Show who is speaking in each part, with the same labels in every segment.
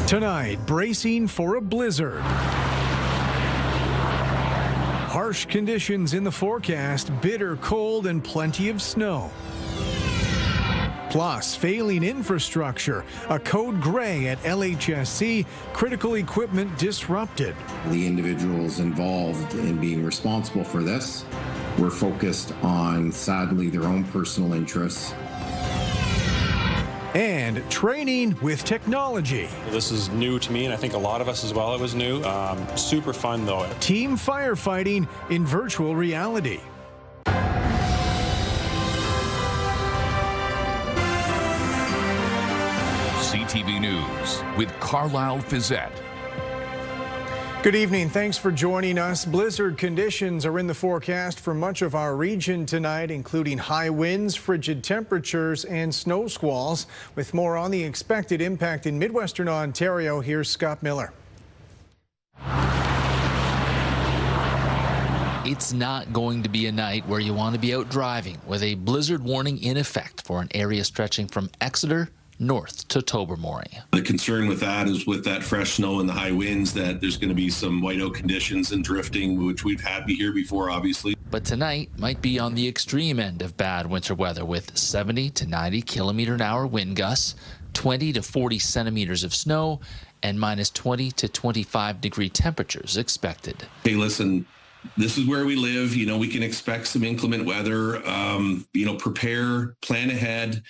Speaker 1: Tonight, bracing for a blizzard. Harsh conditions in the forecast, bitter cold and plenty of snow. Plus, failing infrastructure, a code gray at LHSC, critical equipment disrupted.
Speaker 2: The individuals involved in being responsible for this were focused on, sadly, their own personal interests.
Speaker 1: And training with technology.
Speaker 3: This is new to me, and I think a lot of us as well, it was new. Super fun, though.
Speaker 1: Team firefighting in virtual reality.
Speaker 4: CTV News with Carlyle Fiset.
Speaker 1: Good evening. Thanks for joining us. Blizzard conditions are in the forecast for much of our region tonight, including high winds, frigid temperatures, and snow squalls. With more on the expected impact in midwestern Ontario, here's Scott Miller.
Speaker 5: It's not going to be a night where you want to be out driving, with a blizzard warning in effect for an area stretching from Exeter north to Tobermory.
Speaker 6: The concern with that is with that fresh snow and the high winds that there's going to be some whiteout conditions and drifting, which we've had here before, obviously.
Speaker 5: But tonight might be on the extreme end of bad winter weather, with 70 to 90 kilometer-an-hour wind gusts, 20 to 40 centimeters of snow, and minus 20 to 25 degree temperatures expected.
Speaker 6: Hey, listen, this is where we live. You know, we can expect some inclement weather. Prepare, plan ahead,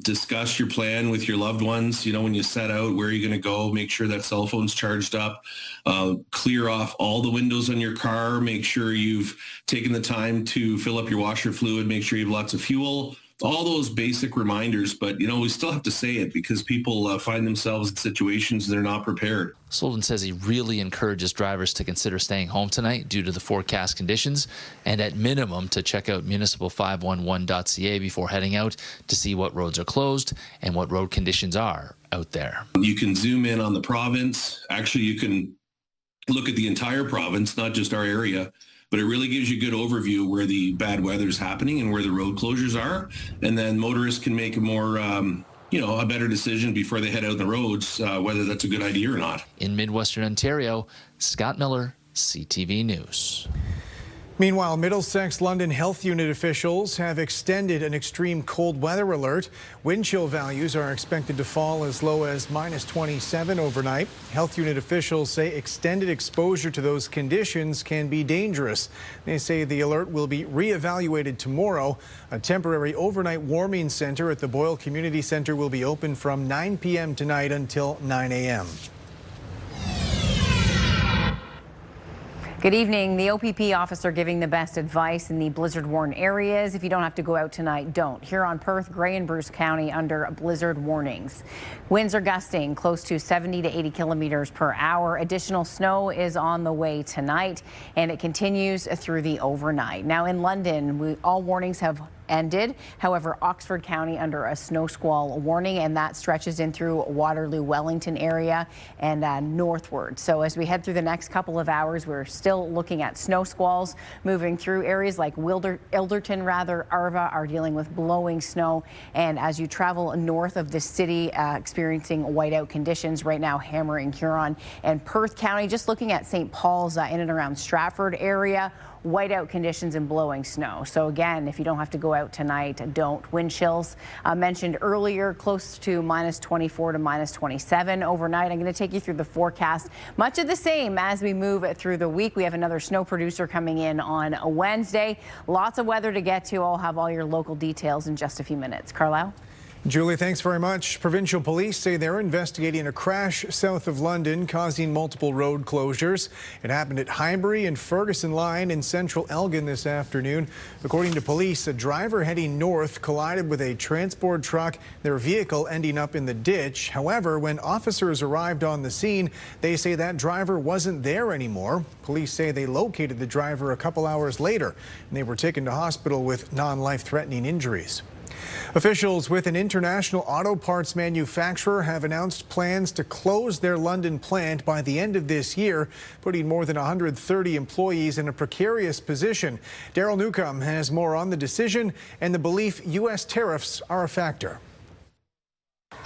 Speaker 6: discuss your plan with your loved ones. You know, when you set out, where are you going to go? Make sure that cell phone's charged up. Clear off all the windows on your car. Make sure you've taken the time to fill up your washer fluid. Make sure you have lots of fuel. All those basic reminders, but, you know, we still have to say it because people find themselves in situations they're not prepared.
Speaker 5: Sullivan says he really encourages drivers to consider staying home tonight due to the forecast conditions, and at minimum to check out municipal511.ca before heading out to see what roads are closed and what road conditions are out there.
Speaker 6: You can zoom in on the province. Actually, you can look at the entire province, not just our area. But it really gives you a good overview of where the bad weather is happening and where the road closures are. And then motorists can make a more, a better decision before they head out on the roads, whether that's a good idea or not.
Speaker 5: In midwestern Ontario, Scott Miller, CTV News.
Speaker 1: Meanwhile, Middlesex London Health Unit officials have extended an extreme cold weather alert. Wind chill values are expected to fall as low as minus 27 overnight. Health Unit officials say extended exposure to those conditions can be dangerous. They say the alert will be reevaluated tomorrow. A temporary overnight warming center at the Boyle Community Center will be open from 9 p.m. tonight until 9 a.m.
Speaker 7: Good evening. The OPP officer giving the best advice in the blizzard-worn areas. If you don't have to go out tonight, don't. Here on Perth, Grey and Bruce County under blizzard warnings. Winds are gusting close to 70 to 80 kilometers per hour. Additional snow is on the way tonight, and it continues through the overnight. Now in London, all warnings have ended. However, Oxford County under a snow squall warning, and that stretches in through Waterloo, Wellington area and northward. So as we head through the next couple of hours, we're still looking at snow squalls moving through areas like Ilderton, Arva are dealing with blowing snow. And as you travel north of the city, experiencing whiteout conditions right now, hammering Huron and Perth County. Just looking at St. Paul's in and around Stratford area, whiteout conditions and blowing snow. So again, if you don't have to go out tonight, don't. Wind chills mentioned earlier, close to minus 24 to minus 27 overnight. I'm going to take you through the forecast. Much of the same as we move through the week. We have another snow producer coming in on a Wednesday. Lots of weather to get to. I'll have all your local details in just a few minutes. Carlyle?
Speaker 1: Julie, thanks very much. Provincial police say they're investigating a crash south of London causing multiple road closures. It happened at Highbury and Ferguson Line in central Elgin this afternoon. According to police, a driver heading north collided with a transport truck, their vehicle ending up in the ditch. However, when officers arrived on the scene, they say that driver wasn't there anymore. Police say they located the driver a couple hours later, and they were taken to hospital with non-life-threatening injuries. Officials with an international auto parts manufacturer have announced plans to close their London plant by the end of this year, putting more than 130 employees in a precarious position. Daryl Newcomb has more on the decision and the belief U.S. tariffs are a factor.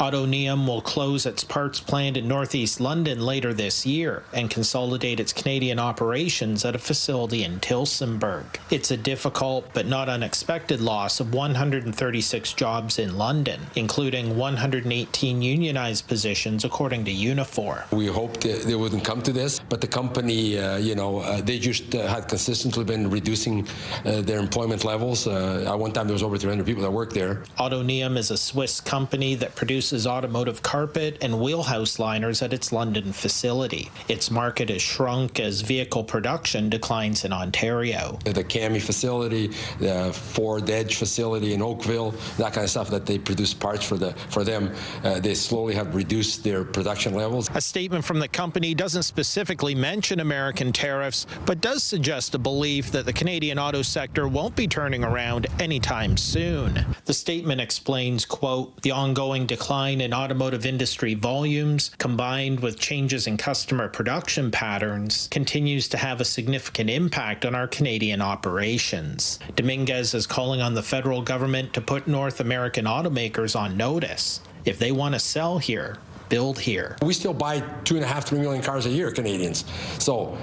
Speaker 8: Autoneum will close its parts plant in northeast London later this year and consolidate its Canadian operations at a facility in Tillsonburg. It's a difficult but not unexpected loss of 136 jobs in London, including 118 unionized positions, according to Unifor.
Speaker 9: We hoped they wouldn't come to this, but the company, they just had consistently been reducing their employment levels. At one time, there was over 300 people that worked there.
Speaker 8: Autoneum is a Swiss company that produces automotive carpet and wheelhouse liners at its London facility. Its market has shrunk as vehicle production declines in Ontario.
Speaker 9: The Cami facility, the Ford Edge facility in Oakville, that kind of stuff that they produce parts for them, they slowly have reduced their production levels.
Speaker 8: A statement from the company doesn't specifically mention American tariffs, but does suggest a belief that the Canadian auto sector won't be turning around anytime soon. The statement explains, quote, the ongoing decline in automotive industry volumes, combined with changes in customer production patterns, continues to have a significant impact on our Canadian operations. Dominguez is calling on the federal government to put North American automakers on notice. If they want to sell here, build here.
Speaker 9: We still buy 2.5–3 million cars a year, Canadians. So,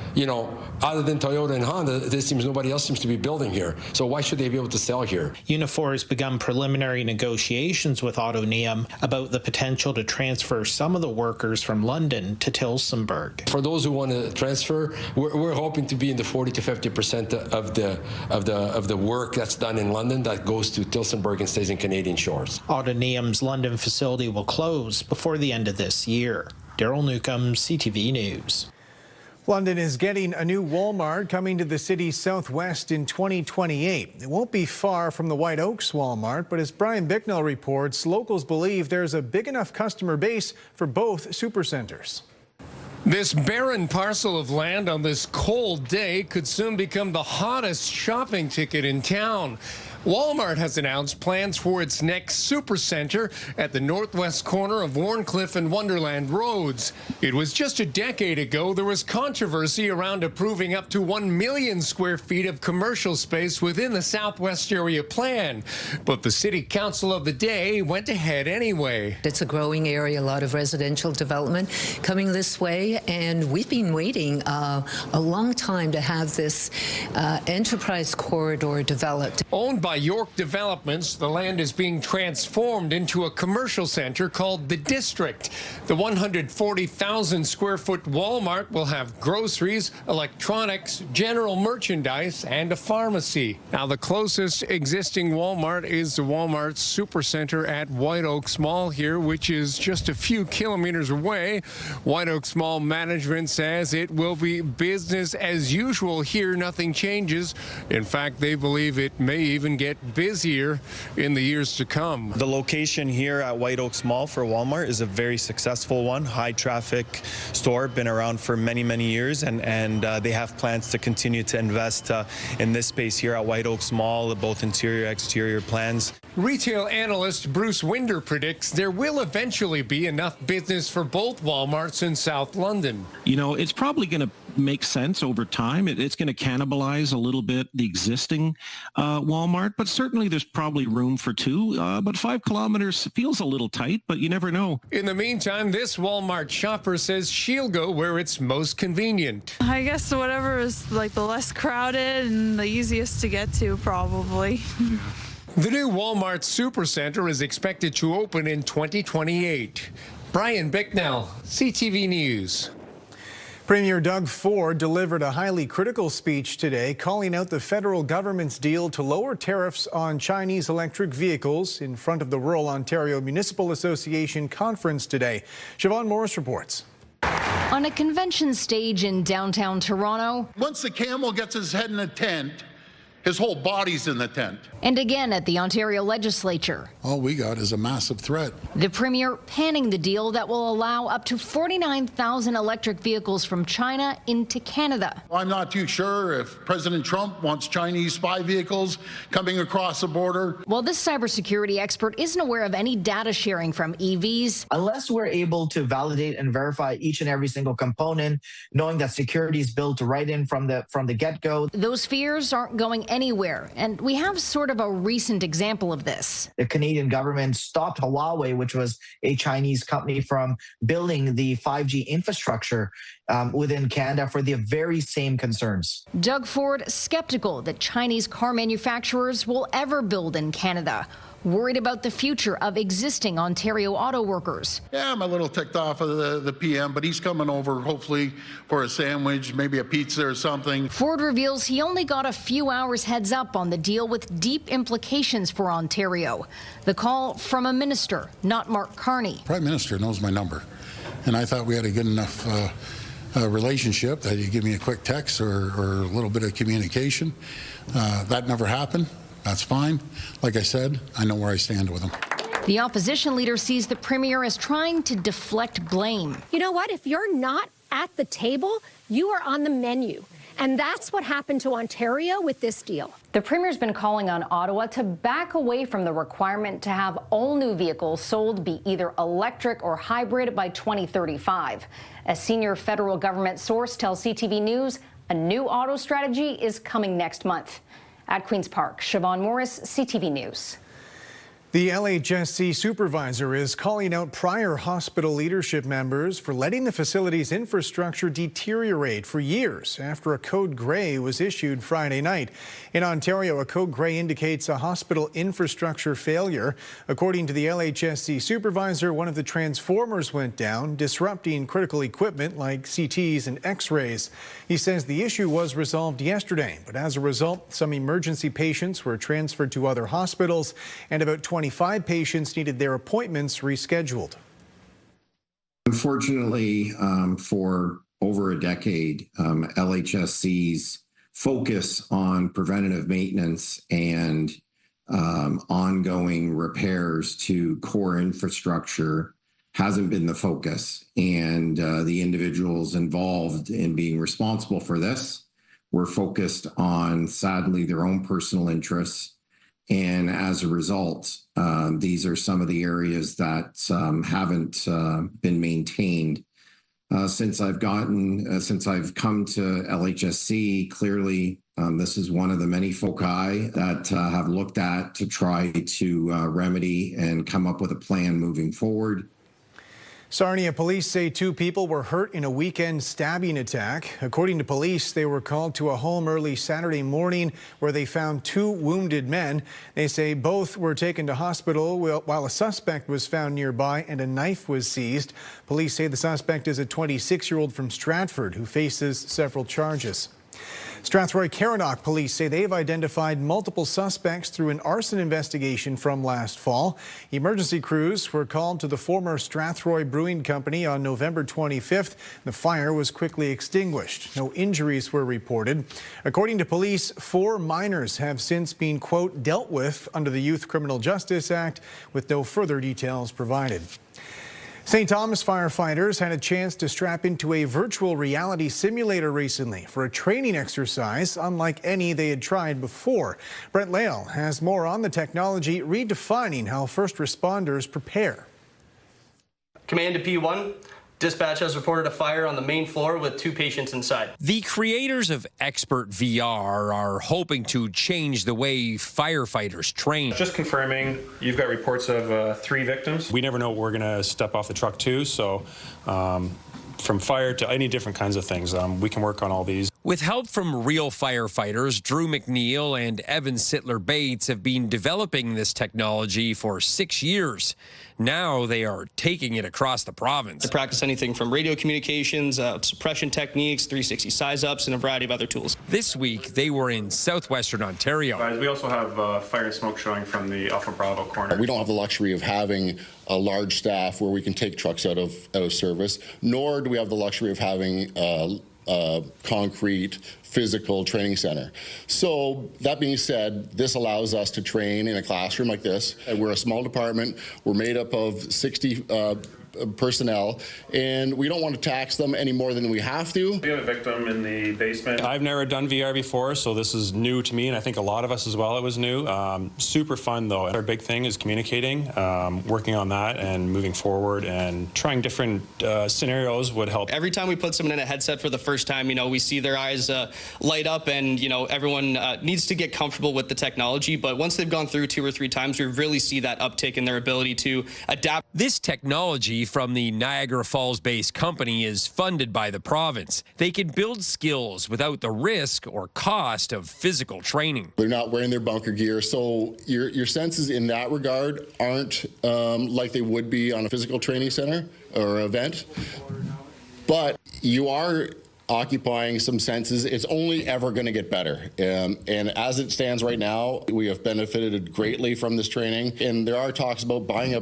Speaker 9: other than Toyota and Honda, nobody else seems to be building here. So why should they be able to sell here?
Speaker 8: Unifor has begun preliminary negotiations with Autoneum about the potential to transfer some of the workers from London to Tillsonburg.
Speaker 9: For those who want to transfer, we're hoping to be in the 40 to 50% of the work that's done in London that goes to Tillsonburg and stays in Canadian shores.
Speaker 8: Autoneum's London facility will close before the end of this year. Daryl Newcomb, CTV News.
Speaker 1: London is getting a new Walmart coming to the city's southwest in 2028. It won't be far from the White Oaks Walmart, but as Brian Bicknell reports, locals believe there's a big enough customer base for both supercenters.
Speaker 10: This barren parcel of land on this cold day could soon become the hottest shopping ticket in town. Walmart has announced plans for its next supercenter at the northwest corner of Warncliffe and Wonderland Roads. It was just a decade ago there was controversy around approving up to 1 million square feet of commercial space within the Southwest Area Plan. But the City Council of the day went ahead anyway.
Speaker 11: It's a growing area, a lot of residential development coming this way, and we've been waiting a long time to have this enterprise corridor developed.
Speaker 10: Owned by York Developments, the land is being transformed into a commercial center called The District. The 140,000 square foot Walmart will have groceries, electronics, general merchandise, and a pharmacy. Now, the closest existing Walmart is the Walmart Supercenter at White Oaks Mall here, which is just a few kilometers away. White Oaks Mall management says it will be business as usual here. Nothing changes. In fact, they believe it may even get busier in the years to come.
Speaker 12: The location here at White Oaks Mall for Walmart is a very successful one, high traffic store, been around for many, many years, and they have plans to continue to invest in this space here at White Oaks Mall, both interior, exterior plans.
Speaker 10: Retail analyst Bruce Winder predicts there will eventually be enough business for both Walmarts in South London.
Speaker 13: It's probably going to make sense over time. It's going to cannibalize a little bit the existing Walmart, but certainly there's probably room for two. But 5 kilometers feels a little tight, but you never know.
Speaker 10: In the meantime, this Walmart shopper says she'll go where it's most convenient.
Speaker 14: I guess whatever is like the less crowded and the easiest to get to, probably.
Speaker 10: The new Walmart Supercenter is expected to open in 2028. Brian Bicknell, CTV News.
Speaker 1: Premier Doug Ford delivered a highly critical speech today, calling out the federal government's deal to lower tariffs on Chinese electric vehicles in front of the Rural Ontario Municipal Association conference today. Siobhan Morris reports.
Speaker 15: On a convention stage in downtown Toronto.
Speaker 16: Once the camel gets his head in a tent, his whole body's in the tent.
Speaker 15: And again at the Ontario Legislature.
Speaker 17: All we got is a massive threat.
Speaker 15: The Premier panning the deal that will allow up to 49,000 electric vehicles from China into Canada.
Speaker 16: I'm not too sure if President Trump wants Chinese spy vehicles coming across the border.
Speaker 15: While this cybersecurity expert isn't aware of any data sharing from EVs.
Speaker 18: Unless we're able to validate and verify each and every single component, knowing that security is built right in from the get-go.
Speaker 15: Those fears aren't going anywhere, and we have sort of a recent example of this.
Speaker 18: The Canadian government stopped Huawei, which was a Chinese company, from building the 5G infrastructure within Canada for the very same concerns.
Speaker 15: Doug Ford skeptical that Chinese car manufacturers will ever build in Canada, worried about the future of existing Ontario auto workers.
Speaker 16: Yeah, I'm a little ticked off of the PM, but he's coming over hopefully for a sandwich, maybe a pizza or something.
Speaker 15: Ford reveals he only got a few hours heads up on the deal with deep implications for Ontario. The call from a minister, not Mark Carney.
Speaker 17: Prime Minister knows my number, and I thought we had a good enough relationship that he'd give me a quick text or a little bit of communication. That never happened. That's fine. Like I said, I know where I stand with him.
Speaker 15: The opposition leader sees the premier as trying to deflect blame.
Speaker 19: You know what? If you're not at the table, you are on the menu. And that's what happened to Ontario with this deal.
Speaker 7: The Premier's been calling on Ottawa to back away from the requirement to have all new vehicles sold be either electric or hybrid by 2035. A senior federal government source tells CTV News a new auto strategy is coming next month. At Queen's Park, Siobhan Morris, CTV News.
Speaker 1: The LHSC supervisor is calling out prior hospital leadership members for letting the facility's infrastructure deteriorate for years after a code grey was issued Friday night. In Ontario, a code grey indicates a hospital infrastructure failure. According to the LHSC supervisor, one of the transformers went down, disrupting critical equipment like CTs and X-rays. He says the issue was resolved yesterday, but as a result, some emergency patients were transferred to other hospitals, and about 25 patients needed their appointments rescheduled.
Speaker 2: Unfortunately, for over a decade, LHSC's focus on preventative maintenance and ongoing repairs to core infrastructure hasn't been the focus. And the individuals involved in being responsible for this were focused on, sadly, their own personal interests. And as a result, these are some of the areas that haven't been maintained. Since I've come to LHSC, clearly this is one of the many foci that have looked at to try to remedy and come up with a plan moving forward.
Speaker 1: Sarnia police say 2 people were hurt in a weekend stabbing attack. According to police, they were called to a home early Saturday morning where they found 2 wounded men. They say both were taken to hospital while a suspect was found nearby and a knife was seized. Police say the suspect is a 26-year-old from Stratford who faces several charges. Strathroy-Caranock police say they've identified multiple suspects through an arson investigation from last fall. Emergency crews were called to the former Strathroy Brewing Company on November 25th. The fire was quickly extinguished. No injuries were reported. According to police, 4 minors have since been, quote, dealt with under the Youth Criminal Justice Act, with no further details provided. St. Thomas firefighters had a chance to strap into a virtual reality simulator recently for a training exercise unlike any they had tried before. Brent Lale has more on the technology redefining how first responders prepare.
Speaker 20: Command to P1. Dispatch has reported a fire on the main floor with 2 patients inside.
Speaker 21: The creators of Expert VR are hoping to change the way firefighters train.
Speaker 3: Just confirming, you've got reports of 3 victims. We never know what we're going to step off the truck to, so from fire to any different kinds of things, we can work on all these.
Speaker 21: With help from real firefighters, Drew McNeil and Evan Sittler Bates have been developing this technology for 6 years. Now they are taking it across the province.
Speaker 20: I practice anything from radio communications, suppression techniques, 360 size-ups, and a variety of other tools.
Speaker 21: This week, they were in southwestern Ontario.
Speaker 3: We also have fire and smoke showing from the Alpha Bravo corner.
Speaker 22: We don't have the luxury of having a large staff where we can take trucks out of service, nor do we have the luxury of having concrete physical training center. So that being said, this allows us to train in a classroom like this. We're a small department. We're made up of 60 personnel, and we don't want to tax them any more than we have to.
Speaker 3: We have a victim in the basement. I've never done VR before, so this is new to me, and I think a lot of us as well, it was new. Super fun, though. Our big thing is communicating, working on that and moving forward, and trying different scenarios would help.
Speaker 20: Every time we put someone in a headset for the first time, you know, we see their eyes light up, and everyone needs to get comfortable with the technology. But once they've gone through 2 or 3 times, we really see that uptick in their ability to adapt.
Speaker 21: This technology from the Niagara Falls-based company is funded by the province. They can build skills without the risk or cost of physical training.
Speaker 22: They're not wearing their bunker gear, so your senses in that regard aren't like they would be on a physical training center or event. But you are occupying some senses. It's only ever going to get better. And as it stands right now, we have benefited greatly from this training. And there are talks about buying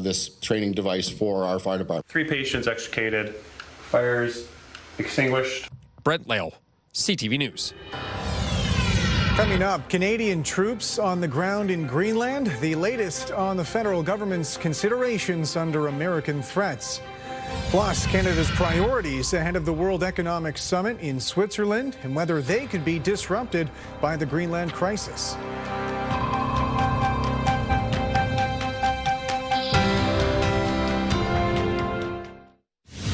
Speaker 22: this training device for our fire department.
Speaker 3: 3 patients extricated, fires extinguished.
Speaker 21: Brent Lale, CTV News.
Speaker 1: Coming up, Canadian troops on the ground in Greenland, the latest on the federal government's considerations under American threats. Plus, Canada's priorities ahead of the World Economic Summit in Switzerland and whether they could be disrupted by the Greenland crisis.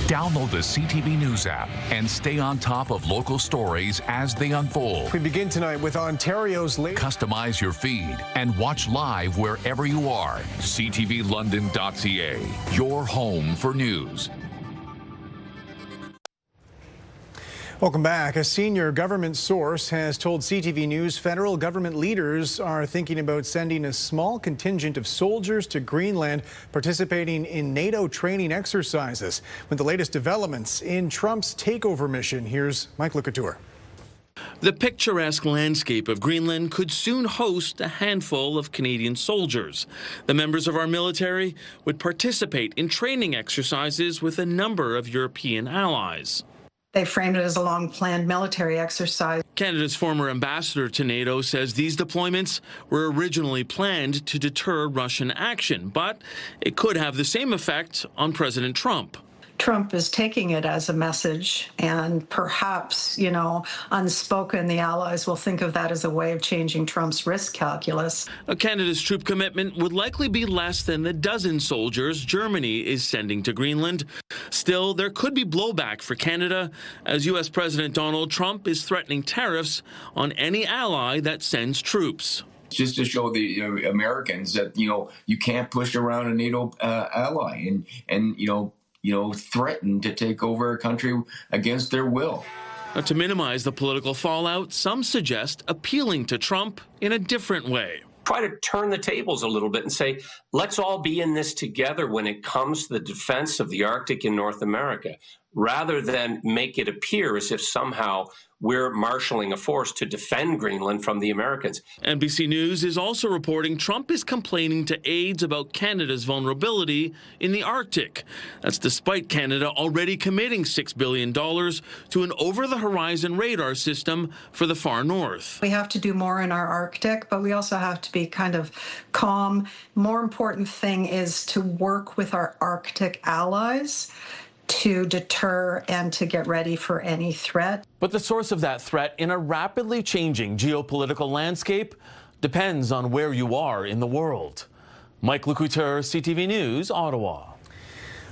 Speaker 4: Download the CTV News app and stay on top of local stories as they unfold.
Speaker 1: We begin tonight with Ontario's latest.
Speaker 4: Customize your feed and watch live wherever you are. CTVLondon.ca, your home for news.
Speaker 1: Welcome back. A senior government source has told CTV News federal government leaders are thinking about sending a small contingent of soldiers to Greenland participating in NATO training exercises. With the latest developments in Trump's takeover mission, here's Mike Lucatour.
Speaker 6: The picturesque landscape of Greenland could soon host a handful of Canadian soldiers. The members of our military would participate in training exercises with a number of European allies.
Speaker 23: They framed it as a long-planned military exercise.
Speaker 6: Canada's former ambassador to NATO says these deployments were originally planned to deter Russian action, but it could have the same effect on President Trump.
Speaker 23: Trump is taking it as a message, and perhaps, unspoken, the allies will think of that as a way of changing Trump's risk calculus.
Speaker 6: Canada's troop commitment would likely be less than the dozen soldiers Germany is sending to Greenland. Still, there could be blowback for Canada, as U.S. President Donald Trump is threatening tariffs on any ally that sends troops.
Speaker 24: Just to show the Americans that, you can't push around a NATO ally and threaten to take over a country against their will.
Speaker 6: Now, to minimize the political fallout, some suggest appealing to Trump in a different way.
Speaker 25: Try to turn the tables a little bit and say, let's all be in this together when it comes to the defense of the Arctic in North America, rather than make it appear as if somehow we're marshaling a force to defend Greenland from the Americans.
Speaker 6: NBC News is also reporting Trump is complaining to aides about Canada's vulnerability in the Arctic. That's despite Canada already committing $6 billion to an over-the-horizon radar system for the far north.
Speaker 23: We have to do more in our Arctic, but we also have to be kind of calm. More important thing is to work with our Arctic allies to deter and to get ready for any threat.
Speaker 6: But the source of that threat in a rapidly changing geopolitical landscape depends on where you are in the world. Mike Lucouture, CTV News, Ottawa.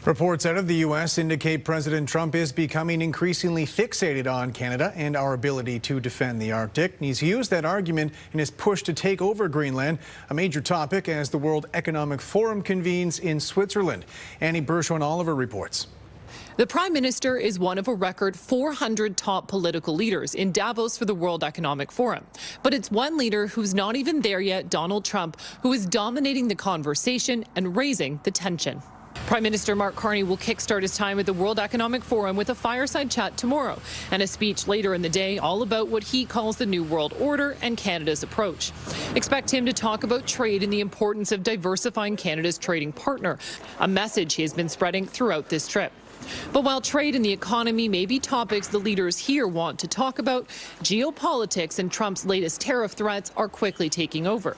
Speaker 1: Reports out of the U.S. indicate President Trump is becoming increasingly fixated on Canada and our ability to defend the Arctic. He's used that argument in his push to take over Greenland, a major topic as the World Economic Forum convenes in Switzerland. Annie Bershon-Oliver reports.
Speaker 26: The Prime Minister is one of a record 400 top political leaders in Davos for the World Economic Forum. But it's one leader who's not even there yet, Donald Trump, who is dominating the conversation and raising the tension. Prime Minister Mark Carney will kickstart his time at the World Economic Forum with a fireside chat tomorrow and a speech later in the day all about what he calls the New World Order and Canada's approach. Expect him to talk about trade and the importance of diversifying Canada's trading partner, a message he has been spreading throughout this trip. But while trade and the economy may be topics the leaders here want to talk about, geopolitics and Trump's latest tariff threats are quickly taking over.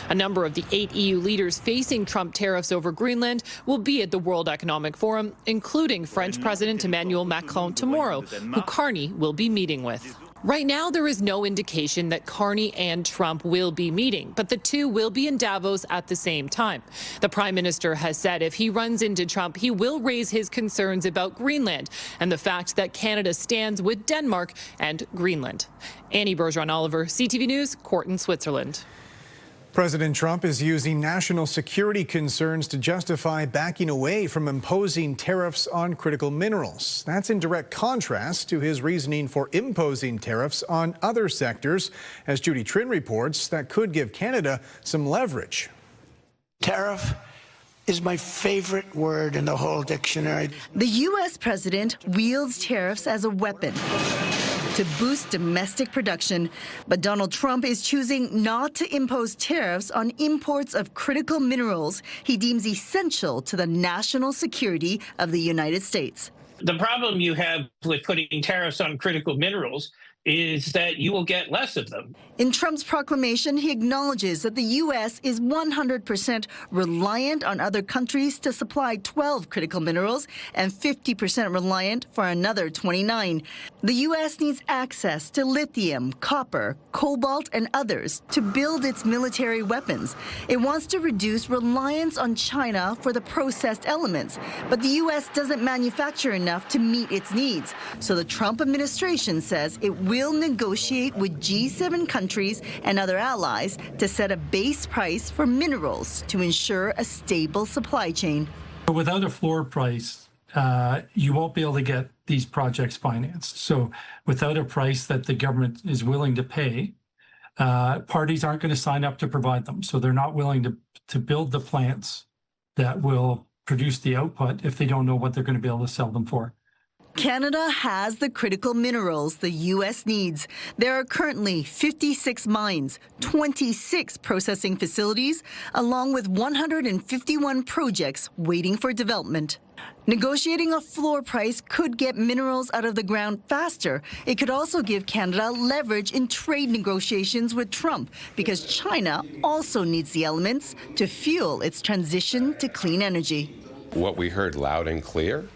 Speaker 26: A number of the 8 EU leaders facing Trump tariffs over Greenland will be at the World Economic Forum, including French President Emmanuel Macron tomorrow, who Carney will be meeting with. Right now, there is no indication that Carney and Trump will be meeting, but the two will be in Davos at the same time. The Prime Minister has said if he runs into Trump, he will raise his concerns about Greenland and the fact that Canada stands with Denmark and Greenland. Annie Bergeron-Oliver, CTV News, Corton, Switzerland.
Speaker 1: President Trump is using national security concerns to justify backing away from imposing tariffs on critical minerals. That's in direct contrast to his reasoning for imposing tariffs on other sectors. As Judy Trin reports, that could give Canada some leverage.
Speaker 5: Tariff is my favorite word in the whole dictionary.
Speaker 8: The U.S. president wields tariffs as a weapon to boost domestic production, but Donald Trump is choosing not to impose tariffs on imports of critical minerals he deems essential to the national security of the United States.
Speaker 9: The problem you have with putting tariffs on critical minerals is that you will get less of them.
Speaker 8: In Trump's proclamation, he acknowledges that the U.S. is 100% reliant on other countries to supply 12 critical minerals and 50% reliant for another 29. The U.S. needs access to lithium, copper, cobalt, and others to build its military weapons. It wants to reduce reliance on China for the processed elements, but the U.S. doesn't manufacture enough to meet its needs. So the Trump administration says it will negotiate with G7 countries and other allies to set a base price for minerals to ensure a stable supply chain.
Speaker 11: Without a floor price, you won't be able to get these projects financed. So without a price that the government is willing to pay, parties aren't going to sign up to provide them. So they're not willing to build the plants that will produce the output if they don't know what they're going to be able to sell them for.
Speaker 8: Canada has the critical minerals the U.S. needs. There are currently 56 mines, 26 processing facilities, along with 151 projects waiting for development. Negotiating a floor price could get minerals out of the ground faster. It could also give Canada leverage in trade negotiations with Trump, because China also needs the elements to fuel its transition to clean energy.
Speaker 12: What we heard loud and clear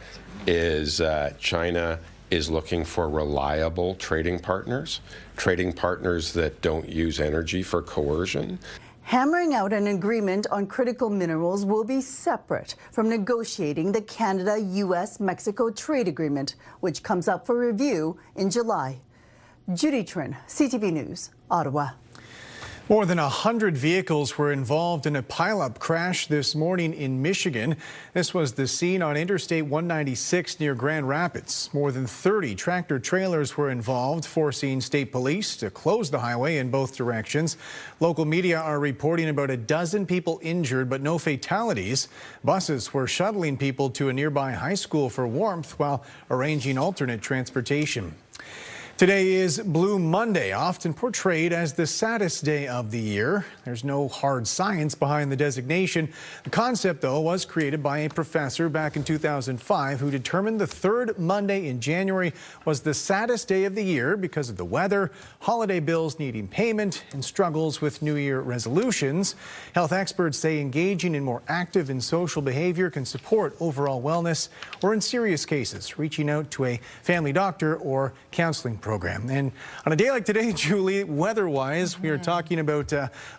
Speaker 12: is China is looking for reliable trading partners that don't use energy for coercion.
Speaker 8: Hammering out an agreement on critical minerals will be separate from negotiating the Canada-U.S.-Mexico trade agreement, which comes up for review in July. Judy Trin, CTV News, Ottawa.
Speaker 1: More than 100 vehicles were involved in a pileup crash this morning in Michigan. This was the scene on Interstate 196 near Grand Rapids. More than 30 tractor trailers were involved, forcing state police to close the highway in both directions. Local media are reporting about a dozen people injured, but no fatalities. Buses were shuttling people to a nearby high school for warmth while arranging alternate transportation. Today is Blue Monday, often portrayed as the saddest day of the year. There's no hard science behind the designation. The concept, though, was created by a professor back in 2005 who determined the third Monday in January was the saddest day of the year because of the weather, holiday bills needing payment, and struggles with New Year resolutions. Health experts say engaging in more active and social behavior can support overall wellness, or in serious cases, reaching out to a family doctor or counseling program. And on a day like today, Julie, weather-wise, we are talking about,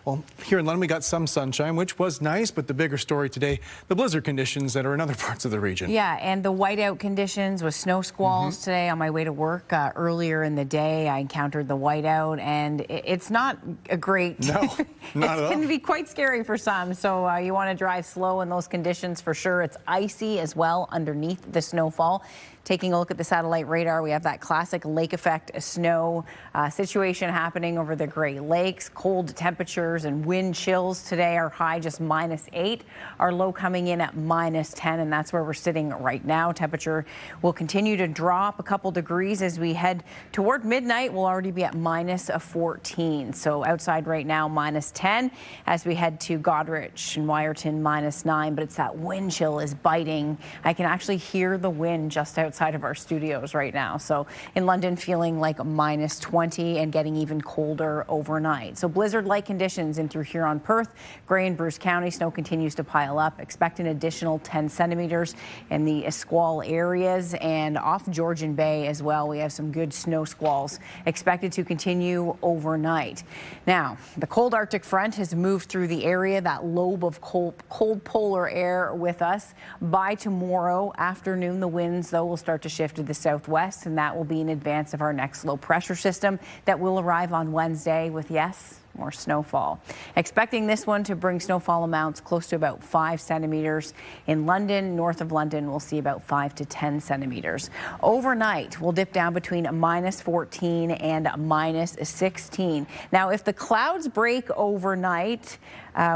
Speaker 1: well, here in London, we got some sunshine, which was nice, but the bigger story today, the blizzard conditions that are in other parts of the region.
Speaker 7: Yeah, and the whiteout conditions with snow squalls today on my way to work. Earlier in the day, I encountered the whiteout, and it's not a great...
Speaker 1: No, not at all.
Speaker 7: It can be quite scary for some, so you want to drive slow in those conditions for sure. It's icy as well underneath the snowfall. Taking a look at the satellite radar, we have that classic lake effect snow situation happening over the Great Lakes. Cold temperatures and wind chills today. Our high just -8. Our low coming in at -10, and that's where we're sitting right now. Temperature will continue to drop a couple degrees as we head toward midnight. We'll already be at -14. So outside right now, -10. As we head to Goderich and Wyerton, -9. But it's that wind chill is biting. I can actually hear the wind just outside of our studios right now. So in London, feeling feeling like minus 20 and getting even colder overnight. So blizzard-like conditions in through Huron, Perth, Grey and Bruce County. Snow continues to pile up. Expect an additional 10 centimeters in the squall areas, and off Georgian Bay as well. We have some good snow squalls expected to continue overnight. Now, the cold Arctic front has moved through the area, that lobe of cold polar air with us. By tomorrow afternoon, the winds, though, will start to shift to the southwest, and that will be in advance of our next low pressure system that will arrive on Wednesday with, yes, more snowfall. Expecting this one to bring snowfall amounts close to about 5 centimeters. In London, north of London, we'll see about 5 to 10 centimeters. Overnight, we'll dip down between minus 14 and minus 16. Now, if the clouds break overnight,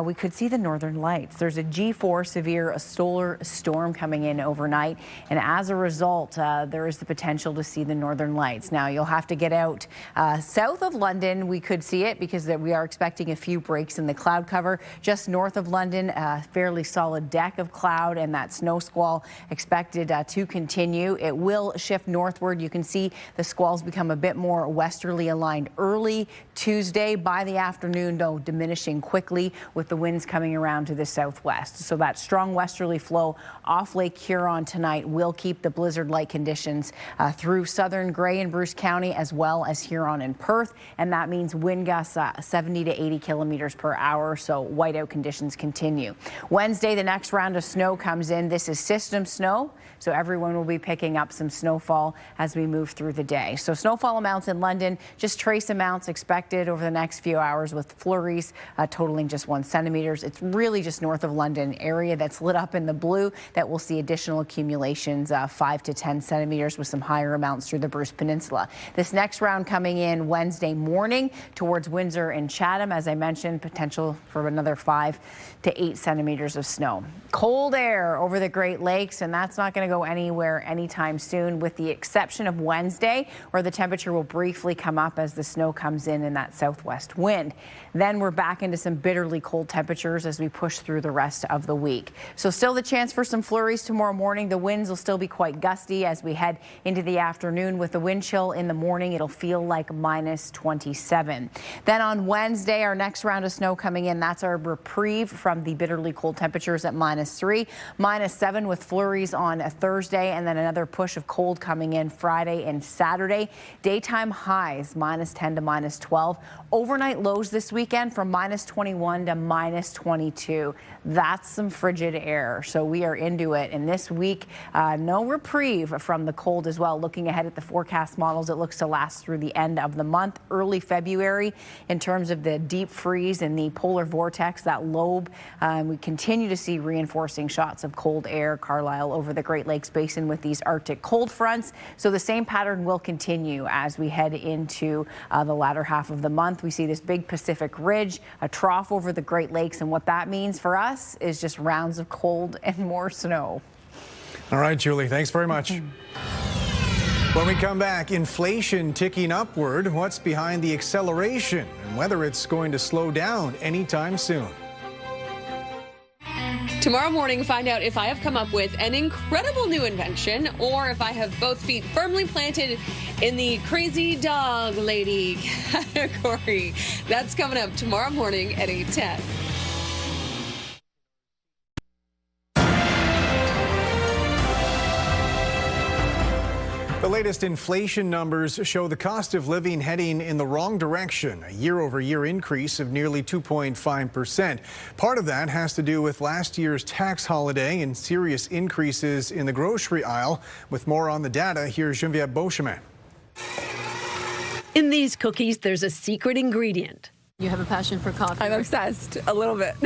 Speaker 7: we could see the northern lights. There's a G4 severe solar storm coming in overnight, and as a result, there is the potential to see the northern lights. Now, you'll have to get out south of London. We could see it because we are expecting a few breaks in the cloud cover. Just north of London, a fairly solid deck of cloud, and that snow squall expected to continue. It will shift northward. You can see the squalls become a bit more westerly aligned early Tuesday. By the afternoon, though, diminishing quickly with the winds coming around to the southwest. So that strong westerly flow off Lake Huron tonight will keep the blizzard-like conditions through southern Grey and Bruce County, as well as Huron and Perth, and that means wind gusts 70 to 80 kilometers per hour, so whiteout conditions continue. Wednesday, the next round of snow comes in. This is system snow, so everyone will be picking up some snowfall as we move through the day. So snowfall amounts in London, just trace amounts expected over the next few hours, with flurries totaling just 1 centimeters. It's really just north of London area that's lit up in the blue that will see additional accumulations, 5 to 10 centimeters, with some higher amounts through the Bruce Peninsula. This next round coming in Wednesday morning towards Windsor and Chatham. As I mentioned, potential for another 5 to 8 centimeters of snow. Cold air over the Great Lakes, and that's not going to go anywhere anytime soon, with the exception of Wednesday, where the temperature will briefly come up as the snow comes in that southwest wind. Then we're back into some bitterly cold temperatures as we push through the rest of the week. So still the chance for some flurries tomorrow morning. The winds will still be quite gusty as we head into the afternoon. With the wind chill in the morning, it'll feel like minus 27. Then on Wednesday, our next round of snow coming in. That's our reprieve from the bitterly cold temperatures at minus 3, minus 7 with flurries on a Thursday, and then another push of cold coming in Friday and Saturday. Daytime highs minus 10 to minus 12. Overnight lows this weekend from minus 21 to minus 22. That's some frigid air, so we are into it. And this week, no reprieve from the cold as well. Looking ahead at the forecast models, it looks to last through the end of the month, early February, in terms of the deep freeze and the polar vortex, that lobe. We continue to see reinforcing shots of cold air, Carlyle, over the Great Lakes Basin with these Arctic cold fronts. So the same pattern will continue as we head into the latter half of the month. We see this big Pacific ridge, a trough over the Great Lakes, and what that means for us is just rounds of cold and more snow.
Speaker 1: All right, Julie, thanks very much. When we come back, inflation ticking upward. What's behind the acceleration and whether it's going to slow down anytime soon?
Speaker 10: Tomorrow morning, find out if I have come up with an incredible new invention or if I have both feet firmly planted in the crazy dog lady category. That's coming up tomorrow morning at 8:10.
Speaker 1: The latest inflation numbers show the cost of living heading in the wrong direction, a year-over-year increase of nearly 2.5%. Part of that has to do with last year's tax holiday and serious increases in the grocery aisle. With more on the data, here's Geneviève Beauchemin.
Speaker 13: In these cookies, there's a secret ingredient.
Speaker 14: You have a passion for coffee. I'm obsessed, a little bit.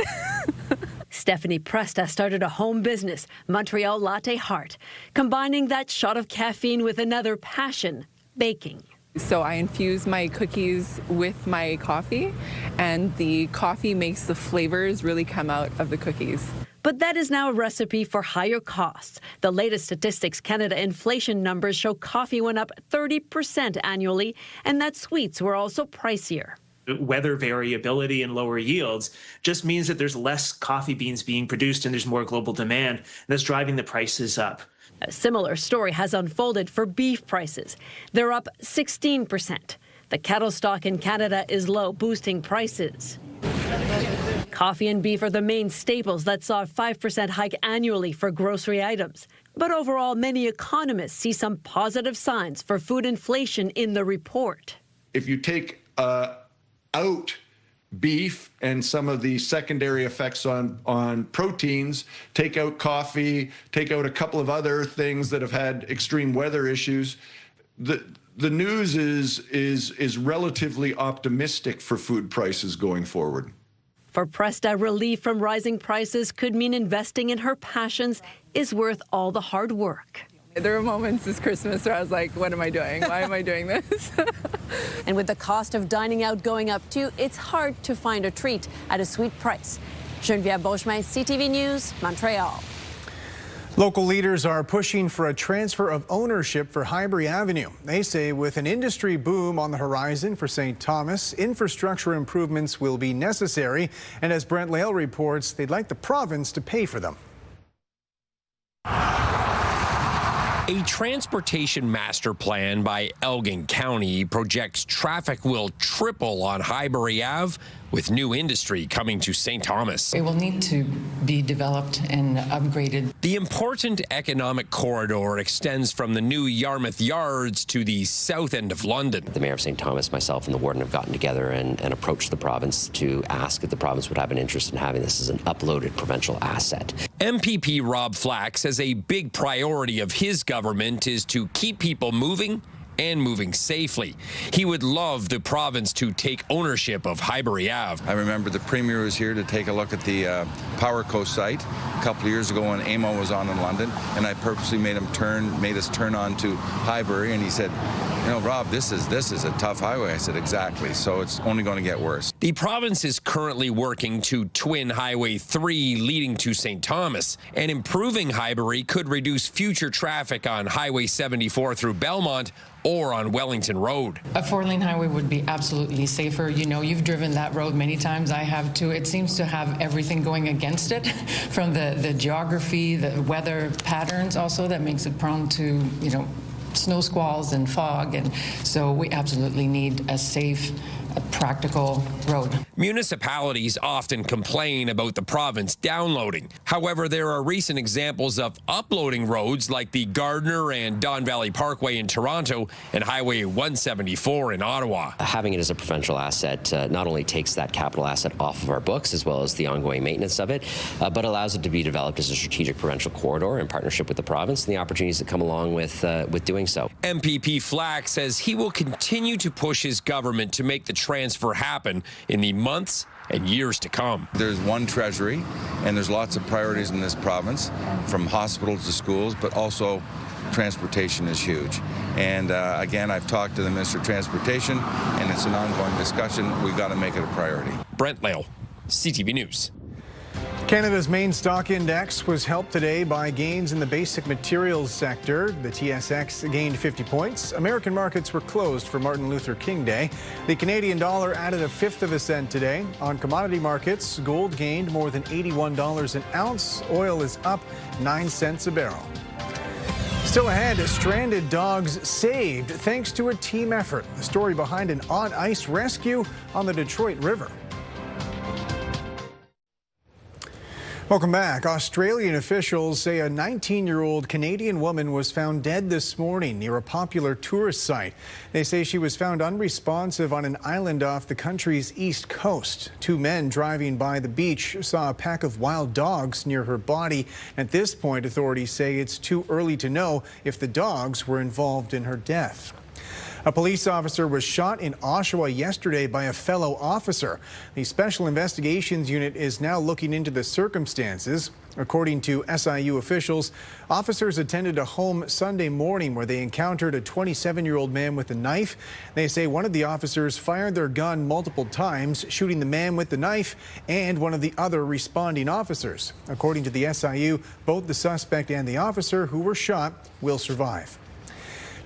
Speaker 13: Stephanie Presta started a home business, Montreal Latte Heart, combining that shot of caffeine with another passion, baking.
Speaker 14: So I infuse my cookies with my coffee, and the coffee makes the flavors really come out of the cookies.
Speaker 13: But that is now a recipe for higher costs. The latest Statistics Canada inflation numbers show coffee went up 30% annually, and that sweets were also pricier.
Speaker 2: weather variability and lower yields just means that there's less coffee beans being produced and there's more global demand, and that's driving the prices up.
Speaker 13: A similar story has unfolded for beef prices. They're up 16%. The cattle stock in Canada is low, boosting prices. Coffee and beef are the main staples that saw a 5% hike annually for grocery items. But overall, many economists see some positive signs for food inflation in the report.
Speaker 15: If you take out beef and some of the secondary effects on proteins, take out coffee, take out a couple of other things that have had extreme weather issues, the news is relatively optimistic for food prices going forward.
Speaker 13: For Presta, relief from rising prices could mean investing in her passions is worth all the hard work.
Speaker 14: There were moments this Christmas where I was like, what am I doing? Why am I doing this?
Speaker 13: And with the cost of dining out going up too, it's hard to find a treat at a sweet price. Geneviève Beauchemin, CTV News, Montreal.
Speaker 1: Local leaders are pushing for a transfer of ownership for Highbury Avenue. They say with an industry boom on the horizon for St. Thomas, infrastructure improvements will be necessary. And as Brent Lail reports, they'd like the province to pay for them.
Speaker 21: A transportation master plan by Elgin County projects traffic will triple on Highbury Ave, with new industry coming to St. Thomas.
Speaker 16: It will need to be developed and upgraded.
Speaker 21: The important economic corridor extends from the new Yarmouth Yards to the south end of London.
Speaker 17: The Mayor of St. Thomas, myself, and the Warden have gotten together and approached the province to ask if the province would have an interest in having this as an uploaded provincial asset.
Speaker 21: MPP Rob Flack says a big priority of his government is to keep people moving and moving safely. He would love the province to take ownership of Highbury Ave.
Speaker 18: I remember the Premier was here to take a look at the Power Coast site a couple of years ago when AMO was on in London, and I purposely made us turn on to Highbury, and he said, you know, Rob, this is a tough highway. I said, exactly, so it's only going to get worse.
Speaker 21: The province is currently working to twin Highway 3 leading to St. Thomas, and improving Highbury could reduce future traffic on Highway 74 through Belmont or on Wellington Road.
Speaker 16: A four-lane highway would be absolutely safer. You know, you've driven that road many times. I have too. It seems to have everything going against it, from the geography, the weather patterns also that makes it prone to, you know, snow squalls and fog. And so we absolutely need a safe, practical road.
Speaker 21: Municipalities often complain about the province downloading. However, there are recent examples of uploading roads like the Gardner and Don Valley Parkway in Toronto and Highway 174 in Ottawa.
Speaker 17: Having it as a provincial asset not only takes that capital asset off of our books as well as the ongoing maintenance of it, but allows it to be developed as a strategic provincial corridor in partnership with the province and the opportunities that come along with doing so.
Speaker 21: MPP Flack says he will continue to push his government to make the transfer happen in the months and years to come.
Speaker 18: There's one treasury, and there's lots of priorities in this province, from hospitals to schools, but also transportation is huge. And again, I've talked to the Minister of Transportation, and it's an ongoing discussion. We've got to make it a priority.
Speaker 21: Brent Lail, CTV News.
Speaker 1: Canada's main stock index was helped today by gains in the basic materials sector. The TSX gained 50 points. American markets were closed for Martin Luther King Day. The Canadian dollar added 1/5 of a cent today. On commodity markets, gold gained more than $81 an ounce. Oil is up 9 cents a barrel. Still ahead, stranded dogs saved thanks to a team effort. The story behind an on-ice rescue on the Detroit River. Welcome back. Australian officials say a 19-year-old Canadian woman was found dead this morning near a popular tourist site. They say she was found unresponsive on an island off the country's east coast. 2 men driving by the beach saw a pack of wild dogs near her body. At this point, authorities say it's too early to know if the dogs were involved in her death. A police officer was shot in Oshawa yesterday by a fellow officer. The Special Investigations Unit is now looking into the circumstances. According to SIU officials, officers attended a home Sunday morning where they encountered a 27-year-old man with a knife. They say one of the officers fired their gun multiple times, shooting the man with the knife and one of the other responding officers. According to the SIU, both the suspect and the officer who were shot will survive.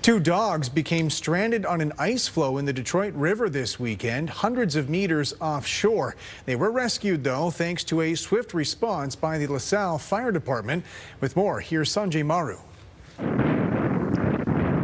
Speaker 1: Two dogs became stranded on an ice floe in the Detroit River this weekend, hundreds of meters offshore. They were rescued, though, thanks to a swift response by the LaSalle Fire Department. With more, here's Sanjay Maru.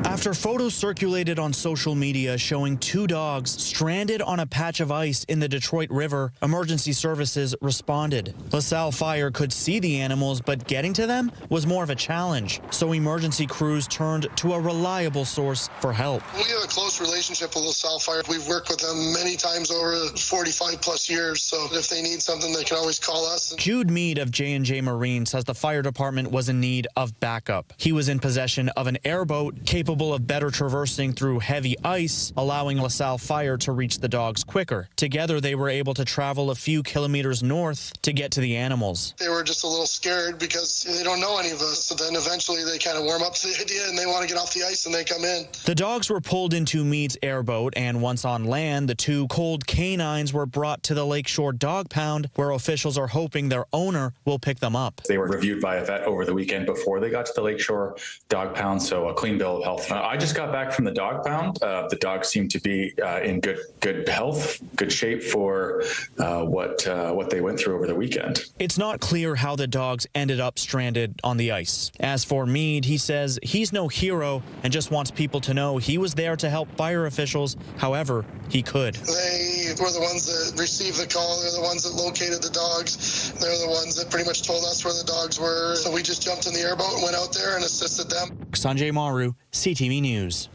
Speaker 3: After photos circulated on social media showing two dogs stranded on a patch of ice in the Detroit River, emergency services responded. LaSalle Fire could see the animals, but getting to them was more of a challenge. So emergency crews turned to a reliable source for help.
Speaker 4: We have a close relationship with LaSalle Fire. We've worked with them many times over 45 plus years. So if they need something, they can always call us.
Speaker 3: Jude Mead of J&J Marine says the fire department was in need of backup. He was in possession of an airboat capable of better traversing through heavy ice, allowing LaSalle Fire to reach the dogs quicker. Together, they were able to travel a few kilometers north to get to the animals.
Speaker 4: They were just a little scared because they don't know any of us. So then eventually they kind of warm up to the idea and they want to get off the ice and they come in.
Speaker 3: The dogs were pulled into Mead's airboat, and once on land, the two cold canines were brought to the Lakeshore Dog Pound, where officials are hoping their owner will pick them up.
Speaker 19: They were reviewed by a vet over the weekend before they got to the Lakeshore Dog Pound, so a clean bill of health. I just got back from the dog pound. The dogs seem to be in good health, good shape for what they went through over the weekend.
Speaker 3: It's not clear how the dogs ended up stranded on the ice. As for Mead, he says he's no hero and just wants people to know he was there to help fire officials however he could.
Speaker 4: They were the ones that received the call. They're the ones that located the dogs. They're the ones that pretty much told us where the dogs were. So we just jumped in the airboat and went out there and assisted them.
Speaker 3: Sanjay Maru, CTV News.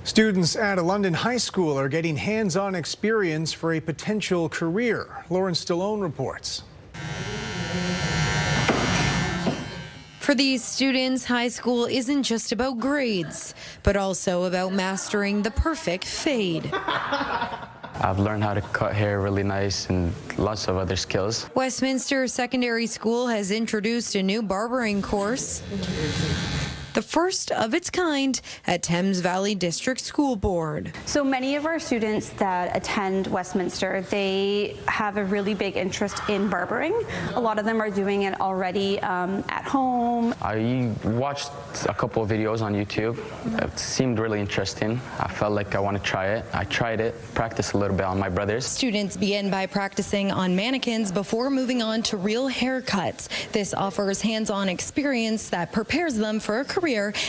Speaker 1: Students at a London high school are getting hands-on experience for a potential career. Lauren Stallone reports.
Speaker 20: For these students, high school isn't just about grades, but also about mastering the perfect fade.
Speaker 22: I've learned how to cut hair really nice and lots of other skills.
Speaker 20: Westminster Secondary School has introduced a new barbering course, the first of its kind at Thames Valley District School Board.
Speaker 24: So many of our students that attend Westminster, they have a really big interest in barbering. A lot of them are doing it already at home.
Speaker 22: I watched a couple of videos on YouTube. It seemed really interesting. I felt like I want to try it. I tried it, practiced a little bit on my brothers.
Speaker 20: Students begin by practicing on mannequins before moving on to real haircuts. This offers hands-on experience that prepares them for a career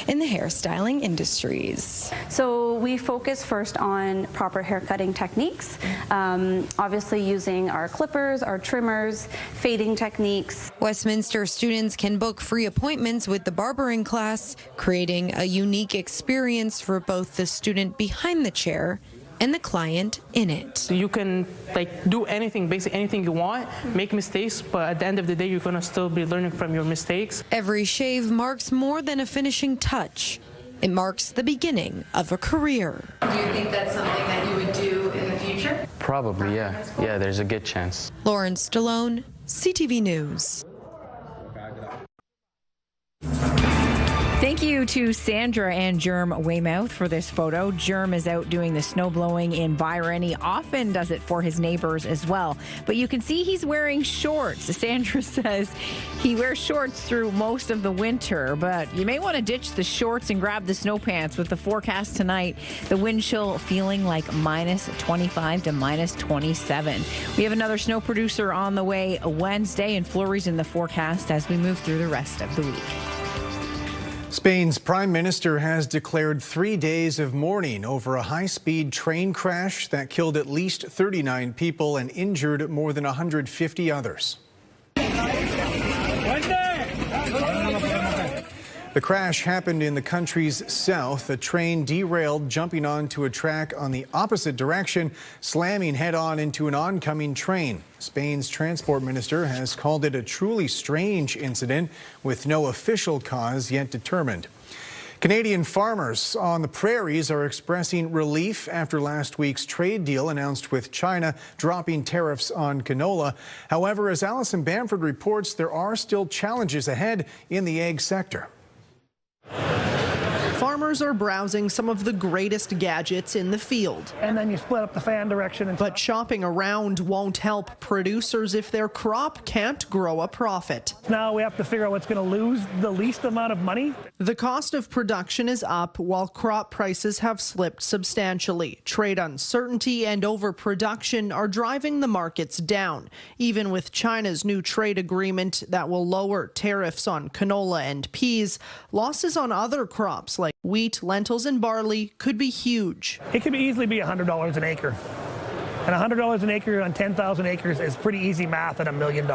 Speaker 20: in the hairstyling industries.
Speaker 24: So we focus first on proper haircutting techniques, obviously using our clippers, our trimmers, fading techniques.
Speaker 20: Westminster students can book free appointments with the barbering class, creating a unique experience for both the student behind the chair and the client in it.
Speaker 27: So you can do anything, basically anything you want, make mistakes, but at the end of the day, you're gonna still be learning from your mistakes.
Speaker 20: Every shave marks more than a finishing touch. It marks the beginning of a career.
Speaker 28: Do you think that's something that you would do in the future?
Speaker 22: Probably, yeah. Yeah, there's a good chance.
Speaker 20: Lauren Stallone, CTV News.
Speaker 7: Thank you to Sandra and Germ Weymouth for this photo. Germ is out doing the snow blowing in Byron. He often does it for his neighbors as well. But you can see he's wearing shorts. Sandra says he wears shorts through most of the winter, but you may want to ditch the shorts and grab the snow pants. With the forecast tonight, the wind chill feeling like minus 25 to minus 27. We have another snow producer on the way Wednesday, and flurries in the forecast as we move through the rest of the week.
Speaker 1: Spain's prime minister has declared 3 days of mourning over a high-speed train crash that killed at least 39 people and injured more than 150 others. The crash happened in the country's south. A train derailed, jumping onto a track on the opposite direction, slamming head-on into an oncoming train. Spain's transport minister has called it a truly strange incident with no official cause yet determined. Canadian farmers on the prairies are expressing relief after last week's trade deal announced with China dropping tariffs on canola. However, as Alison Bamford reports, there are still challenges ahead in the ag sector.
Speaker 5: Farmers are browsing some of the greatest gadgets in the field.
Speaker 6: And then you split up the fan direction.
Speaker 5: But shopping around won't help producers if their crop can't grow a profit.
Speaker 6: Now we have to figure out what's going to lose the least amount of money.
Speaker 5: The cost of production is up while crop prices have slipped substantially. Trade uncertainty and overproduction are driving the markets down, even with China's new trade agreement that will lower tariffs on canola and peas. Losses on other crops like wheat, lentils, and barley could be huge.
Speaker 6: It could easily be $100 an acre. And $100 an acre on 10,000 acres is pretty easy math at $1 million.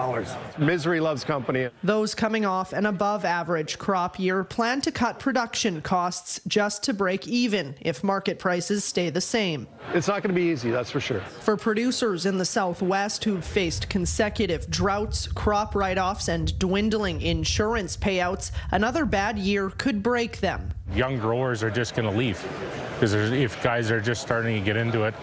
Speaker 9: Misery loves company.
Speaker 5: Those coming off an above-average crop year plan to cut production costs just to break even if market prices stay the same.
Speaker 9: It's not going to be easy, that's for sure.
Speaker 5: For producers in the Southwest who've faced consecutive droughts, crop write-offs, and dwindling insurance payouts, another bad year could break them.
Speaker 11: Young growers are just going to leave because if guys are just starting to get into it,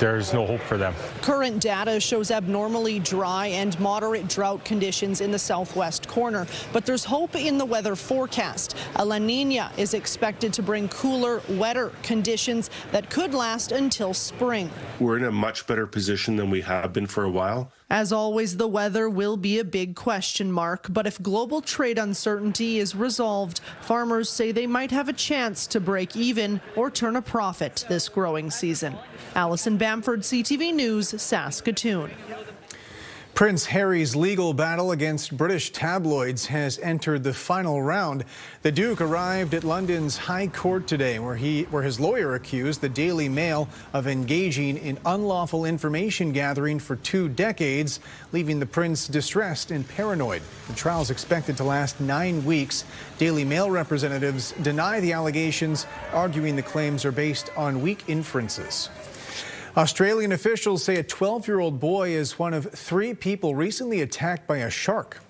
Speaker 11: there's no hope for them.
Speaker 5: Current data shows abnormally dry and moderate drought conditions in the southwest corner, but there's hope in the weather forecast. A La Nina is expected to bring cooler, wetter conditions that could last until spring.
Speaker 12: We're in a much better position than we have been for a while.
Speaker 5: As always, the weather will be a big question mark, but if global trade uncertainty is resolved, farmers say they might have a chance to break even or turn a profit this growing season. Alison Bamford, CTV News, Saskatoon.
Speaker 1: Prince Harry's legal battle against British tabloids has entered the final round. The Duke arrived at London's High Court today, where his lawyer accused the Daily Mail of engaging in unlawful information gathering for 2 decades, leaving the prince distressed and paranoid. The trial is expected to last 9 weeks. Daily Mail representatives deny the allegations, arguing the claims are based on weak inferences. Australian officials say a 12-year-old boy is one of 3 people recently attacked by a shark.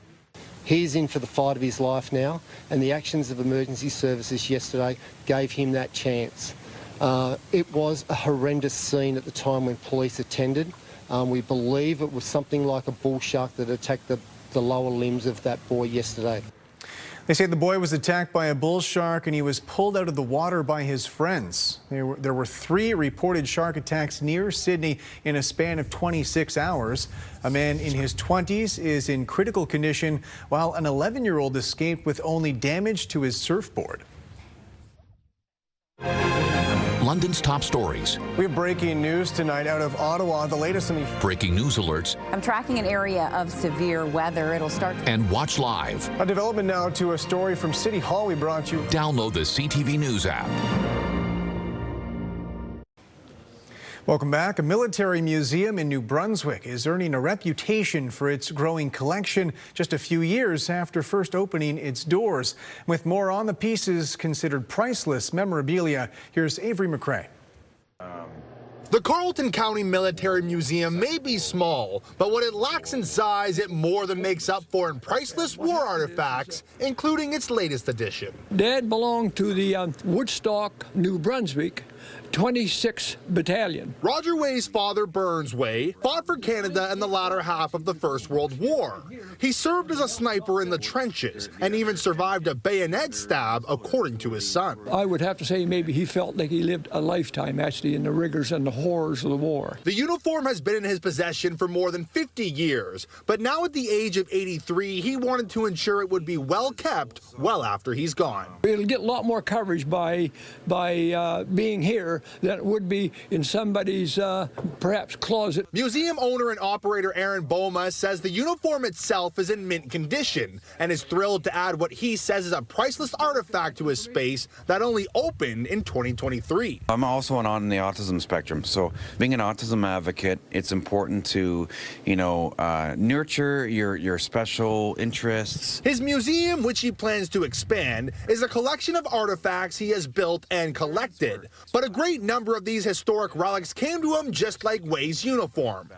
Speaker 23: He's in for the fight of his life now, and the actions of emergency services yesterday gave him that chance. It was a horrendous scene at the time when police attended. We believe it was something like a bull shark that attacked the lower limbs of that boy yesterday.
Speaker 1: They say the boy was attacked by a bull shark and he was pulled out of the water by his friends. There were 3 reported shark attacks near Sydney in a span of 26 hours. A man in his 20s is in critical condition, while an 11-year-old escaped with only damage to his surfboard.
Speaker 25: London's top stories.
Speaker 1: We have breaking news tonight out of Ottawa. The latest in the
Speaker 25: breaking news alerts.
Speaker 7: I'm tracking an area of severe weather. It'll start.
Speaker 25: And watch live.
Speaker 1: A development now to a story from City Hall we brought you.
Speaker 25: Download the CTV News app.
Speaker 1: Welcome back. A military museum in New Brunswick is earning a reputation for its growing collection just a few years after first opening its doors. With more on the pieces considered priceless memorabilia, here's Avery McRae.
Speaker 26: The Carleton County Military Museum may be small, but what it lacks in size, it more than makes up for in priceless war artifacts, including its latest addition.
Speaker 29: Dad belonged to the Woodstock, New Brunswick 26th Battalion.
Speaker 26: Roger Way's father, Burns Way, fought for Canada in the latter half of the First World War. He served as a sniper in the trenches and even survived a bayonet stab, according to his son.
Speaker 29: I would have to say maybe he felt like he lived a lifetime, actually, in the rigors and the horrors of the war.
Speaker 26: The uniform has been in his possession for more than 50 years, but now at the age of 83, he wanted to ensure it would be well kept well after he's gone.
Speaker 29: It'll get a lot more coverage by being here than it would be in somebody's perhaps closet.
Speaker 26: Museum owner and operator Aaron Boma says the uniform itself is in mint condition and is thrilled to add what he says is a priceless artifact to his space that only opened in 2023.
Speaker 30: I'm also on the autism spectrum, so being an autism advocate, it's important to, nurture your special interests.
Speaker 26: His museum, which he plans to expand, is a collection of artifacts he has built and collected, but a great number of these historic relics came to him just like Way's uniform,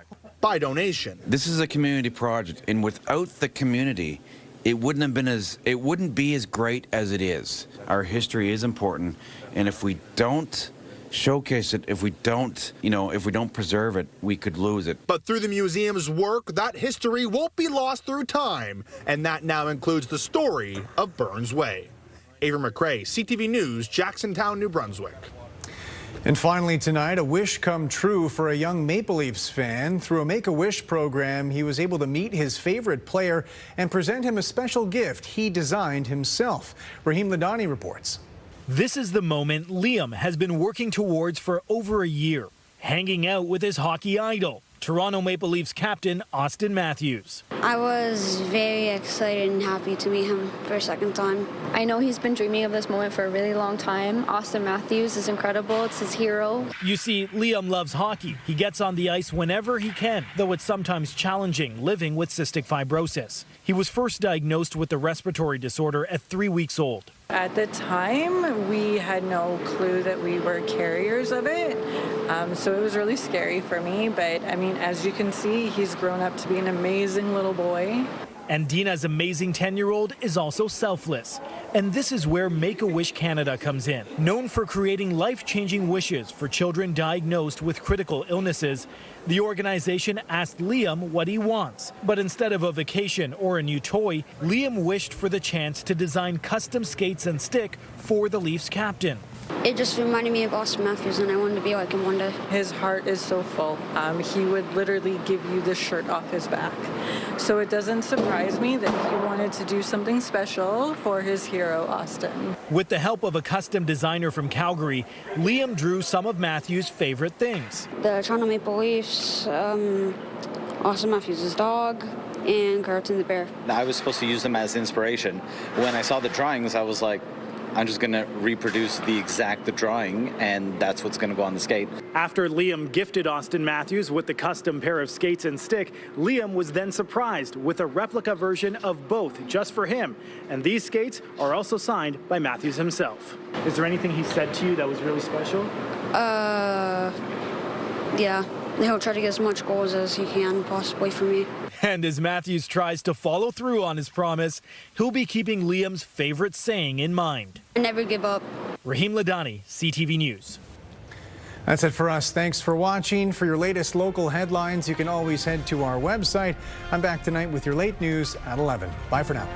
Speaker 26: by donation.
Speaker 30: This is a community project, and without the community, it wouldn't be as great as it is. Our history is important, and if we don't showcase it, if we don't preserve it, we could lose it.
Speaker 26: But through the museum's work, that history won't be lost through time, and that now includes the story of Burns Way. Ava McRae, CTV News, Jacksontown, New Brunswick.
Speaker 1: And finally tonight, a wish come true for a young Maple Leafs fan. Through a Make-A-Wish program, he was able to meet his favorite player and present him a special gift he designed himself. Raheem Ladani reports.
Speaker 2: This is the moment Liam has been working towards for over a year, hanging out with his hockey idol, Toronto Maple Leafs captain Austin Matthews.
Speaker 8: I was very excited and happy to meet him for a second time.
Speaker 10: I know he's been dreaming of this moment for a really long time. Austin Matthews is incredible. It's his hero.
Speaker 2: You see, Liam loves hockey. He gets on the ice whenever he can, though it's sometimes challenging living with cystic fibrosis. He was first diagnosed with the respiratory disorder at 3 weeks old.
Speaker 13: At the time, we had no clue that we were carriers of it, so it was really scary for me. But I mean, as you can see, he's grown up to be an amazing little boy.
Speaker 2: And Dina's amazing 10-year-old is also selfless. And this is where Make-A-Wish Canada comes in. Known for creating life-changing wishes for children diagnosed with critical illnesses, the organization asked Liam what he wants. But instead of a vacation or a new toy, Liam wished for the chance to design custom skates and stick for the Leafs captain.
Speaker 8: It just reminded me of Austin Matthews, and I wanted to be like him one day.
Speaker 13: His heart is so full. He would literally give you the shirt off his back. So it doesn't surprise me that he wanted to do something special for his hero, Austin.
Speaker 2: With the help of a custom designer from Calgary, Liam drew some of Matthews' favorite things.
Speaker 8: The Toronto Maple Leafs, Austin Matthews' dog, and Carlton the bear.
Speaker 14: I was supposed to use them as inspiration. When I saw the drawings, I was like, I'm just going to reproduce the exact drawing, and that's what's going to go on the skate.
Speaker 2: After Liam gifted Austin Matthews with the custom pair of skates and stick, Liam was then surprised with a replica version of both just for him. And these skates are also signed by Matthews himself. Is there anything he said to you that was really special?
Speaker 8: Yeah. He'll try to get as much goals as he can possibly for me.
Speaker 2: And as Matthews tries to follow through on his promise, he'll be keeping Liam's favorite saying in mind.
Speaker 8: Never give up.
Speaker 2: Raheem Ladani, CTV News.
Speaker 1: That's it for us. Thanks for watching. For your latest local headlines, you can always head to our website. I'm back tonight with your late news at 11. Bye for now.